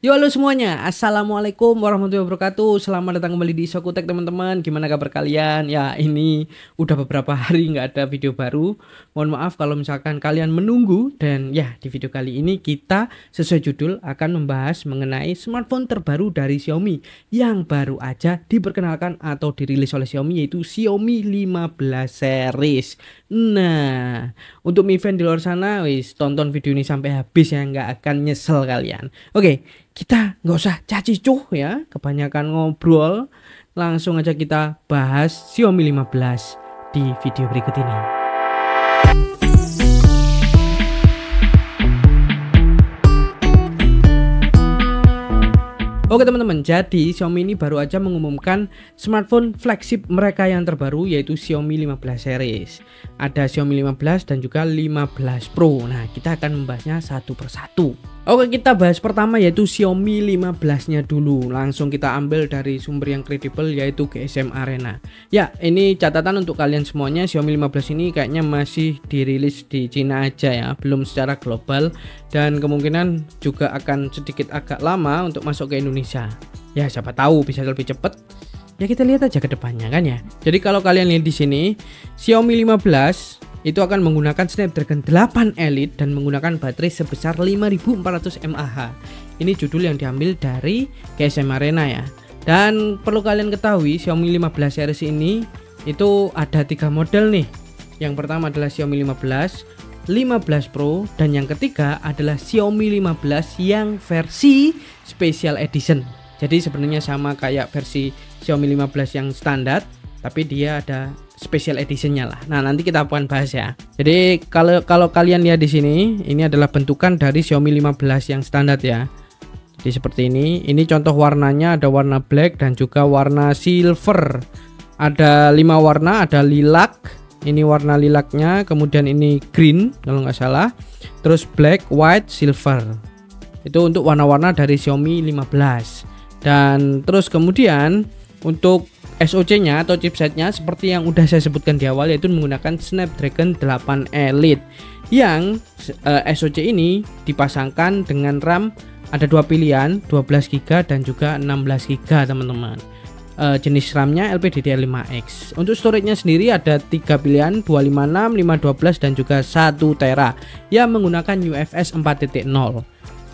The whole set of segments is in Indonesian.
Yo, halo semuanya, assalamualaikum warahmatullahi wabarakatuh. Selamat datang kembali di Sokutek teman-teman. Gimana kabar kalian? Ya, ini udah beberapa hari nggak ada video baru. Mohon maaf kalau misalkan kalian menunggu. Dan ya, di video kali ini kita sesuai judul akan membahas mengenai smartphone terbaru dari Xiaomi yang baru aja diperkenalkan atau dirilis oleh Xiaomi, yaitu Xiaomi 15 series. Nah, untuk event di luar sana, wis tonton video ini sampai habis ya, nggak akan nyesel kalian. Oke, kita nggak usah caci cuh ya, kebanyakan ngobrol, langsung aja kita bahas Xiaomi 15 di video berikut ini. Oke teman-teman, jadi Xiaomi ini baru aja mengumumkan smartphone flagship mereka yang terbaru, yaitu Xiaomi 15 series. Ada Xiaomi 15 dan juga 15 Pro. Nah, kita akan membahasnya satu persatu. Oke, kita bahas pertama yaitu Xiaomi 15 nya dulu. Langsung kita ambil dari sumber yang kredibel, yaitu GSM Arena. Ya, ini catatan untuk kalian semuanya, Xiaomi 15 ini kayaknya masih dirilis di Cina aja ya, belum secara global. Dan kemungkinan juga akan sedikit agak lama untuk masuk ke Indonesia. Ya, siapa tahu bisa lebih cepat. Ya, kita lihat aja ke depannya kan ya. Jadi kalau kalian lihat di sini, Xiaomi 15 itu akan menggunakan Snapdragon 8 Elite dan menggunakan baterai sebesar 5400 mAh. Ini judul yang diambil dari GSM Arena ya. Dan perlu kalian ketahui, Xiaomi 15 series ini itu ada 3 model nih. Yang pertama adalah Xiaomi 15, 15 Pro, dan yang ketiga adalah Xiaomi 15 yang versi Special Edition. Jadi sebenarnya sama kayak versi Xiaomi 15 yang standar, tapi dia ada special editionnya lah. Nah, nanti kita akan bahas ya. Jadi kalau kalian lihat di sini, ini adalah bentukan dari Xiaomi 15 yang standar ya. Jadi seperti ini. Ini contoh warnanya, ada warna black dan juga warna silver. Ada 5 warna, ada lilac. Ini warna lilaknya, kemudian ini green kalau nggak salah. Terus black, white, silver. Itu untuk warna-warna dari Xiaomi 15. Dan terus kemudian untuk SoC-nya atau chipsetnya seperti yang udah saya sebutkan di awal, yaitu menggunakan Snapdragon 8 Elite yang SoC ini dipasangkan dengan RAM. Ada 2 pilihan, 12 GB dan juga 16 GB teman-teman. Jenis RAM-nya LPDDR5X. Untuk storage-nya sendiri ada 3 pilihan, 256, 512 dan juga 1 TB yang menggunakan UFS 4.0.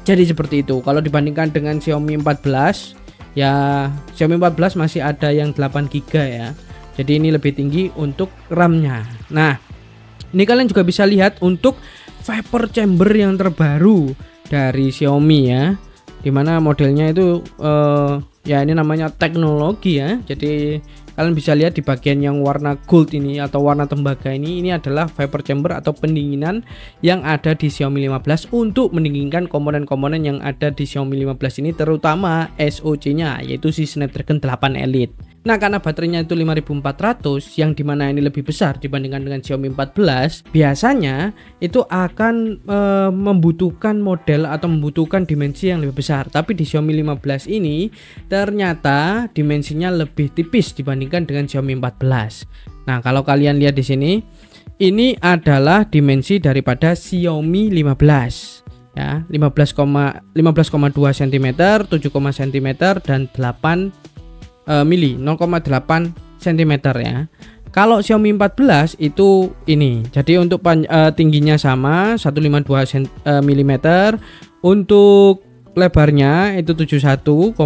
Jadi seperti itu. Kalau dibandingkan dengan Xiaomi 14, ya Xiaomi 14 masih ada yang 8 GB ya. Jadi ini lebih tinggi untuk RAM-nya. Nah, ini kalian juga bisa lihat untuk vapor chamber yang terbaru dari Xiaomi ya. Dimana modelnya itu ya ini namanya teknologi ya. Jadi kalian bisa lihat di bagian yang warna gold ini atau warna tembaga ini adalah vapor chamber atau pendinginan yang ada di Xiaomi 15 untuk mendinginkan komponen-komponen yang ada di Xiaomi 15 ini, terutama SoC-nya yaitu si Snapdragon 8 Elite. Nah, karena baterainya itu 5400 yang dimana ini lebih besar dibandingkan dengan Xiaomi 14, biasanya itu akan membutuhkan model atau membutuhkan dimensi yang lebih besar. Tapi di Xiaomi 15 ini ternyata dimensinya lebih tipis dibandingkan dengan Xiaomi 14. Nah, kalau kalian lihat di sini, ini adalah dimensi daripada Xiaomi 15 ya, 15,2 cm, 7, cm dan 8 mili 0,8 cm ya. Kalau Xiaomi 14 itu ini. Jadi untuk tingginya sama 152 mm. Untuk lebarnya itu 71,5,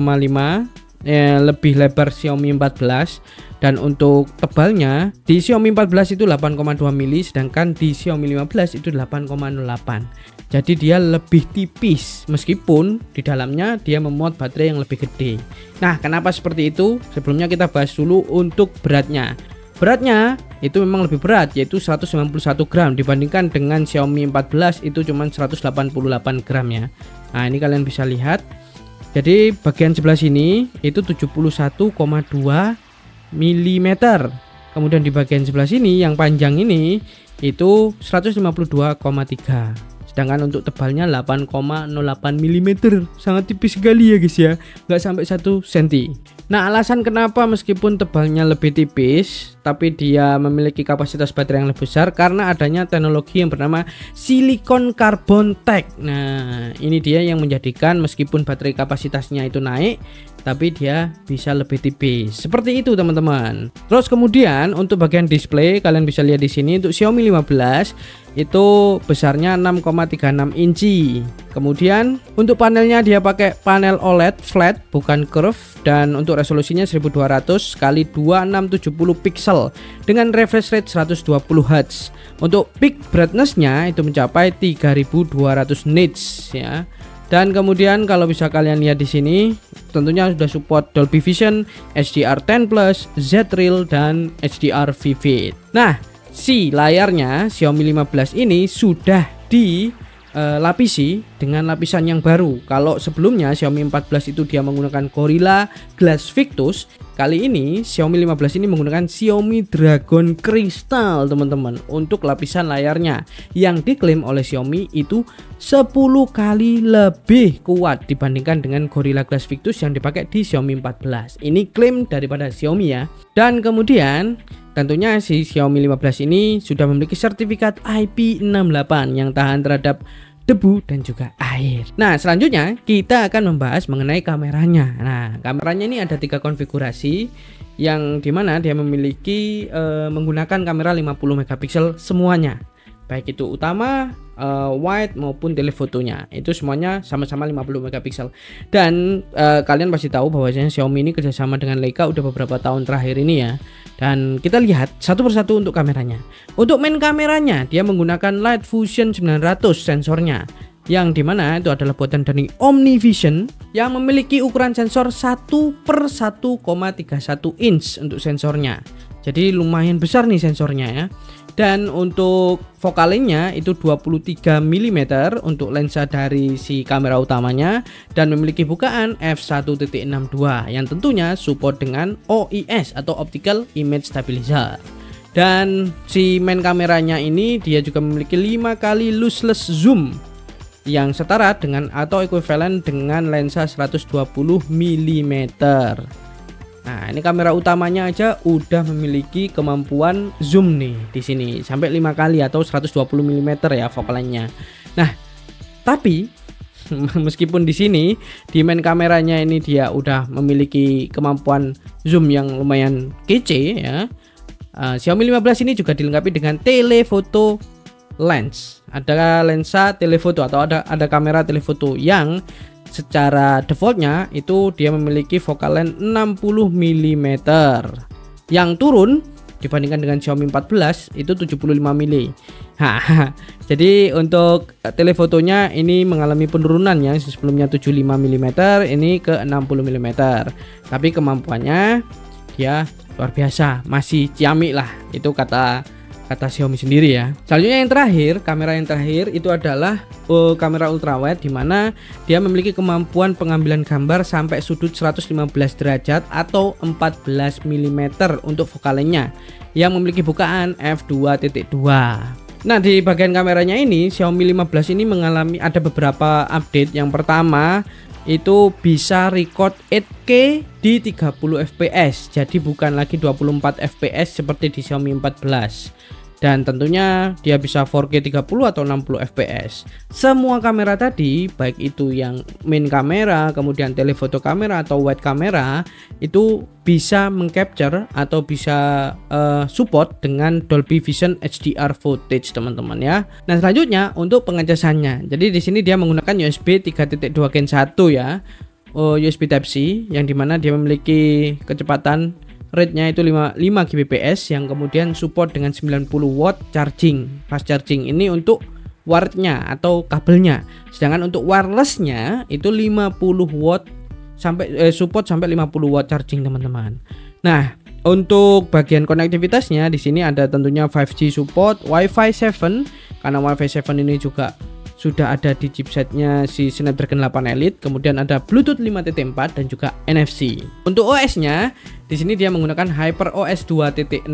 lebih lebar Xiaomi 14. Dan untuk tebalnya di Xiaomi 14 itu 8,2 mili, sedangkan di Xiaomi 15 itu 8,08. Jadi dia lebih tipis meskipun di dalamnya dia memuat baterai yang lebih gede. Nah, kenapa seperti itu? Sebelumnya kita bahas dulu untuk beratnya. Beratnya itu memang lebih berat, yaitu 191 gram dibandingkan dengan Xiaomi 14 itu cuma 188 gram ya. Nah, ini kalian bisa lihat. Jadi bagian sebelah sini itu 71,2 mm. Kemudian di bagian sebelah sini yang panjang ini itu 152,3. Sedangkan untuk tebalnya 8,08 mm. Sangat tipis sekali ya guys ya, nggak sampai 1 cm. Nah, alasan kenapa meskipun tebalnya lebih tipis tapi dia memiliki kapasitas baterai yang lebih besar karena adanya teknologi yang bernama silikon karbon tech. Nah, ini dia yang menjadikan meskipun baterai kapasitasnya itu naik tapi dia bisa lebih tipis. Seperti itu teman-teman. Terus kemudian untuk bagian display kalian bisa lihat di sini untuk Xiaomi 15 itu besarnya 6,36 inci. Kemudian untuk panelnya dia pakai panel OLED flat bukan curve dan untuk resolusinya 1200 x 2670 pixel dengan refresh rate 120 Hz. Untuk peak brightness-nya itu mencapai 3200 nits ya. Dan kemudian kalau bisa kalian lihat di sini tentunya sudah support Dolby Vision, HDR10+, Z-Real dan HDR Vivid. Nah, si layarnya Xiaomi 15 ini sudah dilapisi dengan lapisan yang baru. Kalau sebelumnya Xiaomi 14 itu dia menggunakan Gorilla Glass Victus, kali ini Xiaomi 15 ini menggunakan Xiaomi Dragon Crystal teman-teman untuk lapisan layarnya yang diklaim oleh Xiaomi itu 10 kali lebih kuat dibandingkan dengan Gorilla Glass Victus yang dipakai di Xiaomi 14. Ini klaim daripada Xiaomi ya. Dan kemudian tentunya si Xiaomi 15 ini sudah memiliki sertifikat IP68 yang tahan terhadap debu dan juga air. Nah, selanjutnya kita akan membahas mengenai kameranya. Nah, kameranya ini ada 3 konfigurasi yang dimana dia memiliki menggunakan kamera 50 megapiksel semuanya. Baik itu utama, wide maupun telefotonya. Itu semuanya sama-sama 50 megapiksel. Dan kalian pasti tahu bahwasanya Xiaomi ini kerjasama dengan Leica udah beberapa tahun terakhir ini ya. Dan kita lihat satu persatu untuk kameranya. Untuk main kameranya dia menggunakan Light Fusion 900 sensornya, yang dimana itu adalah buatan dari OmniVision yang memiliki ukuran sensor 1/1,31 inch untuk sensornya. Jadi lumayan besar nih sensornya ya. Dan untuk fokalnya itu 23 mm untuk lensa dari si kamera utamanya dan memiliki bukaan f1.62 yang tentunya support dengan OIS atau Optical Image Stabilizer. Dan si main kameranya ini dia juga memiliki 5 kali lossless zoom yang setara dengan atau ekuivalen dengan lensa 120 mm. Nah, ini kamera utamanya aja udah memiliki kemampuan zoom nih di sini sampai 5 kali atau 120 mm ya fokalnya. Nah, tapi meskipun di sini di main kameranya ini dia udah memiliki kemampuan zoom yang lumayan kece ya. Xiaomi 15 ini juga dilengkapi dengan telephoto lens. Ada lensa telephoto atau ada kamera telephoto yang secara defaultnya itu dia memiliki focal length 60 mm. Yang turun dibandingkan dengan Xiaomi 14 itu 75 mm. Jadi untuk telefotonya ini mengalami penurunan ya, sebelumnya 75 mm ini ke 60 mm. Tapi kemampuannya ya luar biasa, masih ciamik lah, itu kata Xiaomi sendiri ya. Selanjutnya yang terakhir, kamera yang terakhir itu adalah kamera ultrawide, di mana dia memiliki kemampuan pengambilan gambar sampai sudut 115 derajat atau 14 mm untuk fokalnya yang memiliki bukaan f2.2. Nah, di bagian kameranya ini Xiaomi 15 ini mengalami ada beberapa update. Yang pertama itu bisa record 8K di 30 fps, jadi bukan lagi 24 fps seperti di Xiaomi 14. Dan tentunya dia bisa 4K 30 atau 60 fps. Semua kamera tadi, baik itu yang main kamera, kemudian telefoto kamera atau wide kamera, itu bisa mengcapture atau bisa support dengan Dolby Vision HDR footage teman-teman ya. Nah, selanjutnya untuk pengecasannya. Jadi di sini dia menggunakan USB 3.2 Gen 1 ya. USB Type C yang dimana dia memiliki kecepatan rate-nya itu 5 Gbps yang kemudian support dengan 90 watt charging, fast charging ini untuk wired-nya atau kabelnya. Sedangkan untuk wireless-nya itu 50 watt sampai support sampai 50 watt charging teman-teman. Nah, untuk bagian konektivitasnya di sini ada tentunya 5G support, Wi-Fi 7 karena Wi-Fi 7 ini juga sudah ada di chipsetnya si Snapdragon 8 Elite, kemudian ada Bluetooth 5.4 dan juga NFC. Untuk OS-nya di sini dia menggunakan HyperOS 2.0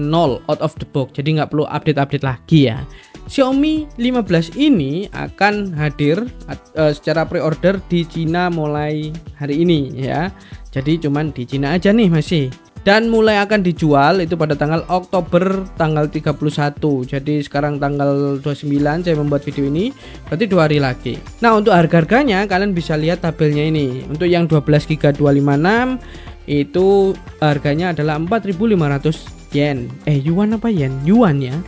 out of the box, jadi nggak perlu update-update lagi ya. Xiaomi 15 ini akan hadir secara pre-order di Cina mulai hari ini ya. Jadi cuman di Cina aja nih masih. Dan mulai akan dijual itu pada tanggal Oktober tanggal 31. Jadi sekarang tanggal 29 saya membuat video ini, berarti 2 hari lagi. Nah, untuk harga-harganya kalian bisa lihat tabelnya ini. Untuk yang 12 GB 256 itu harganya adalah 4.500 yen. Yuan apa yen? Yuan ya.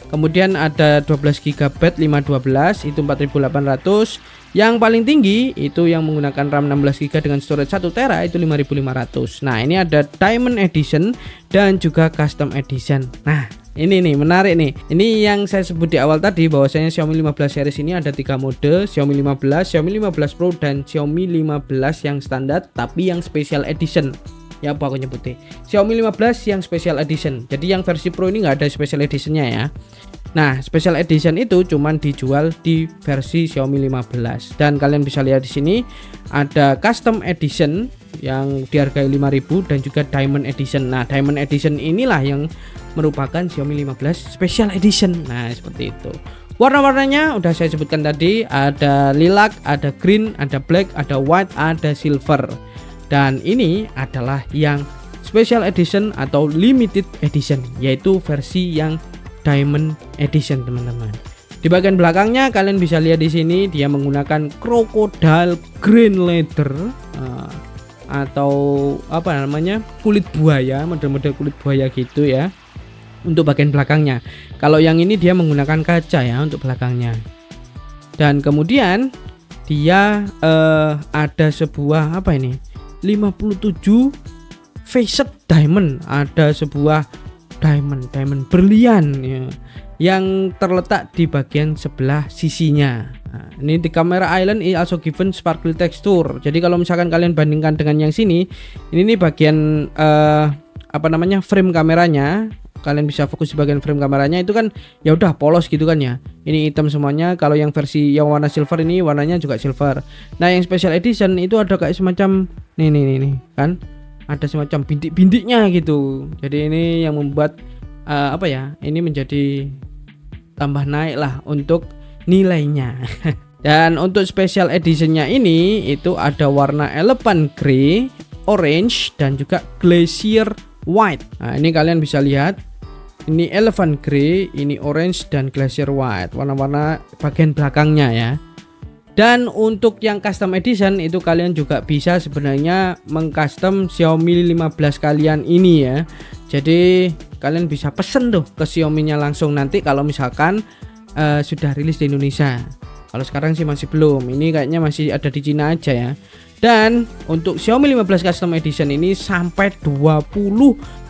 Kemudian ada 12 GB 512 itu 4.800. Yang paling tinggi itu yang menggunakan RAM 16 GB dengan storage 1 TB itu 5.500. Nah, ini ada Diamond Edition dan juga Custom Edition. Nah, ini nih menarik nih. Ini yang saya sebut di awal tadi bahwasanya Xiaomi 15 series ini ada 3 mode, Xiaomi 15, Xiaomi 15 Pro dan Xiaomi 15 yang standar tapi yang special edition. Ya apa aku nyebutnya? Xiaomi 15 yang special edition. Jadi yang versi Pro ini nggak ada special editionnya ya. Nah, special edition itu cuman dijual di versi Xiaomi 15. Dan kalian bisa lihat di sini ada custom edition yang dihargai 5.000 dan juga diamond edition. Nah, diamond edition inilah yang merupakan Xiaomi 15 special edition. Nah, seperti itu. Warna-warnanya udah saya sebutkan tadi, ada lilac, ada green, ada black, ada white, ada silver. Dan ini adalah yang special edition atau limited edition, yaitu versi yang Diamond Edition, teman-teman. Di bagian belakangnya kalian bisa lihat di sini dia menggunakan crocodile green leather atau apa namanya, kulit buaya, model-model kulit buaya gitu ya. Untuk bagian belakangnya. Kalau yang ini dia menggunakan kaca ya untuk belakangnya. Dan kemudian dia ada sebuah apa ini? 57 facet diamond, ada sebuah diamond berlian ya, yang terletak di bagian sebelah sisinya. Nah, ini di kamera island is also given sparkly texture. Jadi kalau misalkan kalian bandingkan dengan yang sini, ini nih bagian apa namanya, frame kameranya. Kalian bisa fokus di bagian frame kameranya itu kan ya udah polos gitu kan ya. Ini hitam semuanya. Kalau yang versi yang warna silver ini warnanya juga silver. Nah, yang special edition itu ada kayak semacam nih kan. Ada semacam bintik-bintiknya gitu. Jadi ini yang membuat apa ya? Ini menjadi tambah naik lah untuk nilainya. Dan untuk special editionnya ini itu ada warna elephant grey, orange dan juga glacier white. Nah, ini kalian bisa lihat. Ini elephant grey, ini orange dan glacier white. Warna-warna bagian belakangnya ya. Dan untuk yang custom edition itu kalian juga bisa sebenarnya mengcustom Xiaomi 15 kalian ini ya. Jadi kalian bisa pesen tuh ke Xiaomi-nya langsung nanti kalau misalkan sudah rilis di Indonesia. Kalau sekarang sih masih belum. Ini kayaknya masih ada di Cina aja ya. Dan untuk Xiaomi 15 custom edition ini sampai 20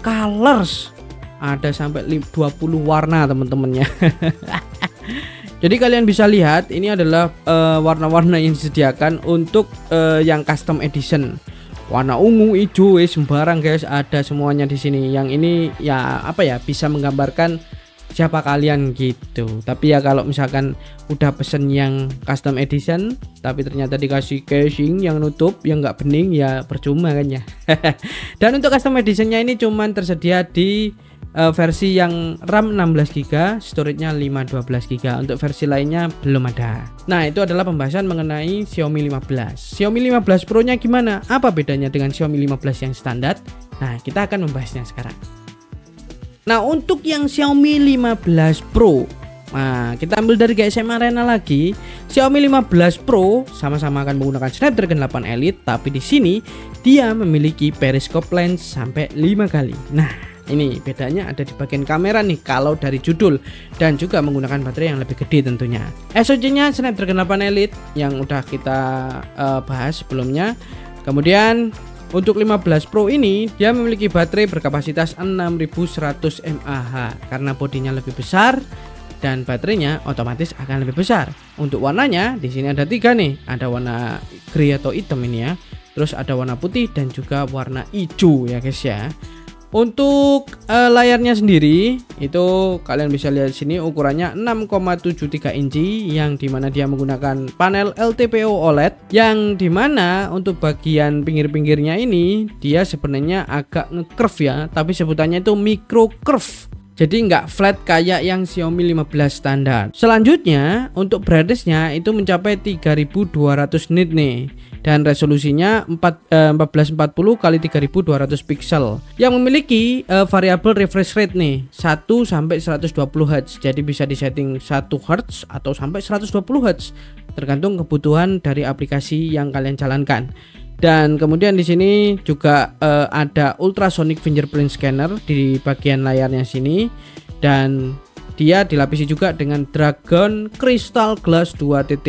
colors. Ada sampai 20 warna teman-temannya. Jadi kalian bisa lihat ini adalah warna-warna yang disediakan untuk yang custom edition. Warna ungu, hijau, sembarang guys, ada semuanya di sini. Yang ini ya apa ya, bisa menggambarkan siapa kalian gitu. Tapi ya kalau misalkan udah pesen yang custom edition tapi ternyata dikasih casing yang nutup yang nggak bening ya percuma kan ya. Dan untuk custom editionnya ini cuman tersedia di versi yang RAM 16 GB, storage-nya 512 GB. Untuk versi lainnya belum ada. Nah, itu adalah pembahasan mengenai Xiaomi 15. Xiaomi 15 Pro-nya gimana? Apa bedanya dengan Xiaomi 15 yang standar? Nah, kita akan membahasnya sekarang. Nah, untuk yang Xiaomi 15 Pro, nah kita ambil dari GSM Arena lagi. Xiaomi 15 Pro sama-sama akan menggunakan Snapdragon 8 Elite, tapi di sini dia memiliki periscope lens sampai 5 kali. Nah, ini bedanya ada di bagian kamera nih kalau dari judul, dan juga menggunakan baterai yang lebih gede tentunya. SoC-nya Snapdragon 8 Elite yang udah kita bahas sebelumnya. Kemudian untuk 15 Pro ini dia memiliki baterai berkapasitas 6100 mAh karena bodinya lebih besar dan baterainya otomatis akan lebih besar. Untuk warnanya di sini ada 3 nih, ada warna grey atau hitam ini ya. Terus ada warna putih dan juga warna hijau ya guys ya. Untuk layarnya sendiri itu kalian bisa lihat di sini ukurannya 6,73 inci yang dimana dia menggunakan panel LTPO OLED, yang dimana untuk bagian pinggir-pinggirnya ini dia sebenarnya agak nge-curve ya, tapi sebutannya itu micro curve. Jadi nggak flat kayak yang Xiaomi 15 standar. Selanjutnya untuk brightness-nya itu mencapai 3200 nit nih. Dan resolusinya 1440 x 3200 pixel yang memiliki variabel refresh rate nih 1 sampai 120 Hz. Jadi bisa disetting 1 Hz atau sampai 120 Hz tergantung kebutuhan dari aplikasi yang kalian jalankan. Dan kemudian di sini juga ada ultrasonic fingerprint scanner di bagian layarnya sini, dan dia dilapisi juga dengan Dragon Crystal Glass 2.0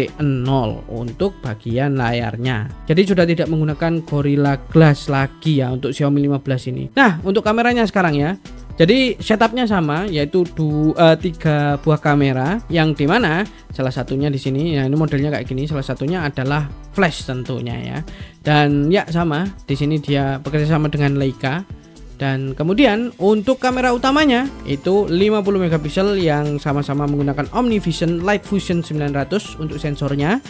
untuk bagian layarnya. Jadi sudah tidak menggunakan Gorilla Glass lagi ya untuk Xiaomi 15 ini. Nah, untuk kameranya sekarang ya. Jadi setupnya sama, yaitu 3 buah kamera, yang dimana salah satunya di sini, ya ini modelnya kayak gini. Salah satunya adalah flash tentunya ya. Dan ya sama, di sini dia bekerja sama dengan Leica. Dan kemudian untuk kamera utamanya itu 50 megapiksel yang sama-sama menggunakan OmniVision Light Fusion 900 untuk sensornya.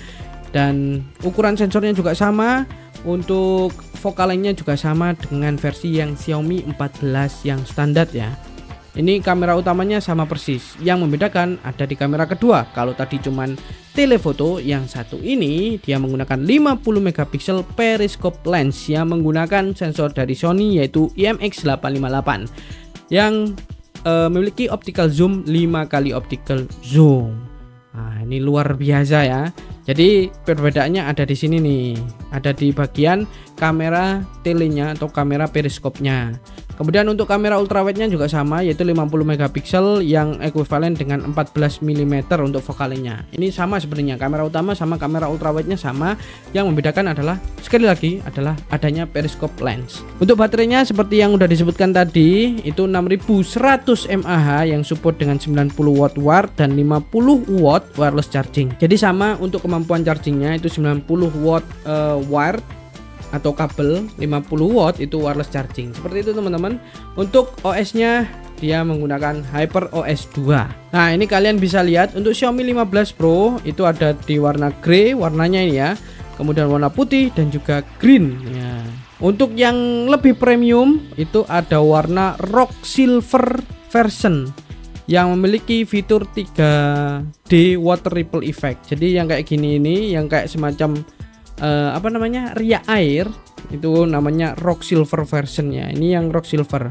Dan ukuran sensornya juga sama. Untuk focal length-nya juga sama dengan versi yang Xiaomi 14 yang standar ya. Ini kamera utamanya sama persis. Yang membedakan ada di kamera kedua. Kalau tadi cuman telefoto, yang satu ini dia menggunakan 50 megapiksel periscope lens yang menggunakan sensor dari Sony yaitu IMX858 yang memiliki optical zoom 5 kali optical zoom. Nah, ini luar biasa ya. Jadi perbedaannya ada di sini nih. Ada di bagian kamera telenya atau kamera periskopnya. Kemudian untuk kamera ultrawide-nya juga sama, yaitu 50 megapiksel yang ekuivalen dengan 14 mm untuk fokalnya. Ini sama sebenarnya, kamera utama sama kamera ultrawide-nya sama. Yang membedakan adalah sekali lagi adalah adanya periscope lens. Untuk baterainya seperti yang udah disebutkan tadi, itu 6100 mAh yang support dengan 90 watt wire dan 50 watt wireless charging. Jadi sama untuk kemampuan chargingnya itu 90 watt wire atau kabel, 50 watt itu wireless charging. Seperti itu teman-teman. Untuk OS-nya dia menggunakan HyperOS 2. Nah, ini kalian bisa lihat untuk Xiaomi 15 Pro itu ada di warna grey warnanya ini ya. Kemudian warna putih dan juga green ya. Untuk yang lebih premium itu ada warna rock silver version yang memiliki fitur 3D water ripple effect. Jadi yang kayak gini ini, yang kayak semacam riak air, itu namanya rock silver versionnya. Ini yang rock silver.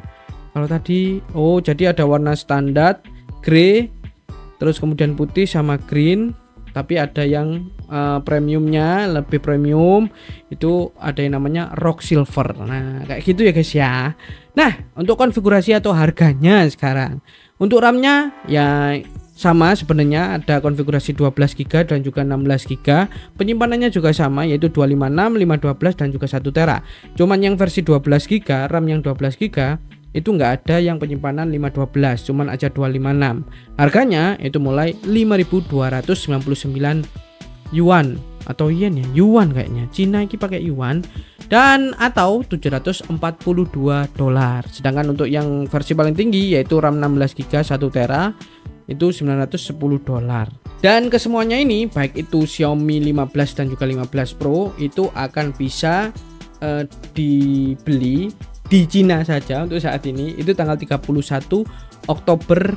Kalau tadi jadi ada warna standar grey, terus kemudian putih sama green, tapi ada yang premiumnya, lebih premium itu ada yang namanya rock silver. Nah kayak gitu ya guys ya. Nah untuk konfigurasi atau harganya sekarang, untuk RAM-nya ya sama sebenarnya, ada konfigurasi 12 GB dan juga 16 GB. Penyimpanannya juga sama, yaitu 256, 512 dan juga 1 tera. Cuman yang versi 12 GB, RAM yang 12 GB itu nggak ada yang penyimpanan 512, cuman aja 256. Harganya itu mulai 5.299 yuan atau yen ya, yuan kayaknya. Cina ini pakai yuan, dan atau 742 dolar. Sedangkan untuk yang versi paling tinggi yaitu RAM 16 GB 1 tera itu 910 dolar. Dan kesemuanya ini baik itu Xiaomi 15 dan juga 15 Pro itu akan bisa dibeli di Cina saja untuk saat ini, itu tanggal 31 Oktober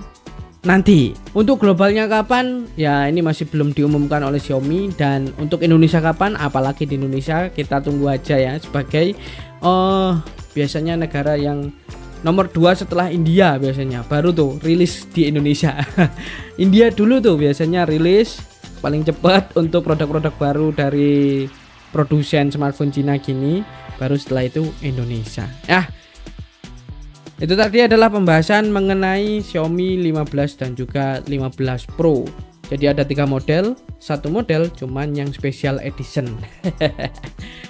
nanti. Untuk globalnya kapan ya ini masih belum diumumkan oleh Xiaomi, dan untuk Indonesia kapan, apalagi di Indonesia kita tunggu aja ya, sebagai biasanya negara yang nomor 2 setelah India biasanya baru tuh rilis di Indonesia. India dulu tuh biasanya rilis paling cepat untuk produk-produk baru dari produsen smartphone Cina gini, baru setelah itu Indonesia. Itu tadi adalah pembahasan mengenai Xiaomi 15 dan juga 15 Pro. Jadi ada 3 model, satu model cuman yang special edition.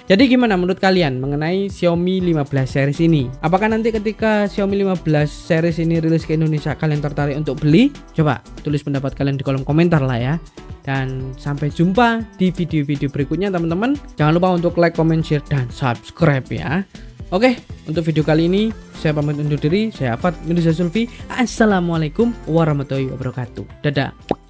Jadi gimana menurut kalian mengenai Xiaomi 15 series ini? Apakah nanti ketika Xiaomi 15 series ini rilis ke Indonesia kalian tertarik untuk beli? Coba tulis pendapat kalian di kolom komentar lah ya. Dan sampai jumpa di video-video berikutnya teman-teman. Jangan lupa untuk like, comment, share, dan subscribe ya. Oke, untuk video kali ini saya pamit undur diri. Saya Afat Mirza Zulfi. Assalamualaikum warahmatullahi wabarakatuh. Dadah.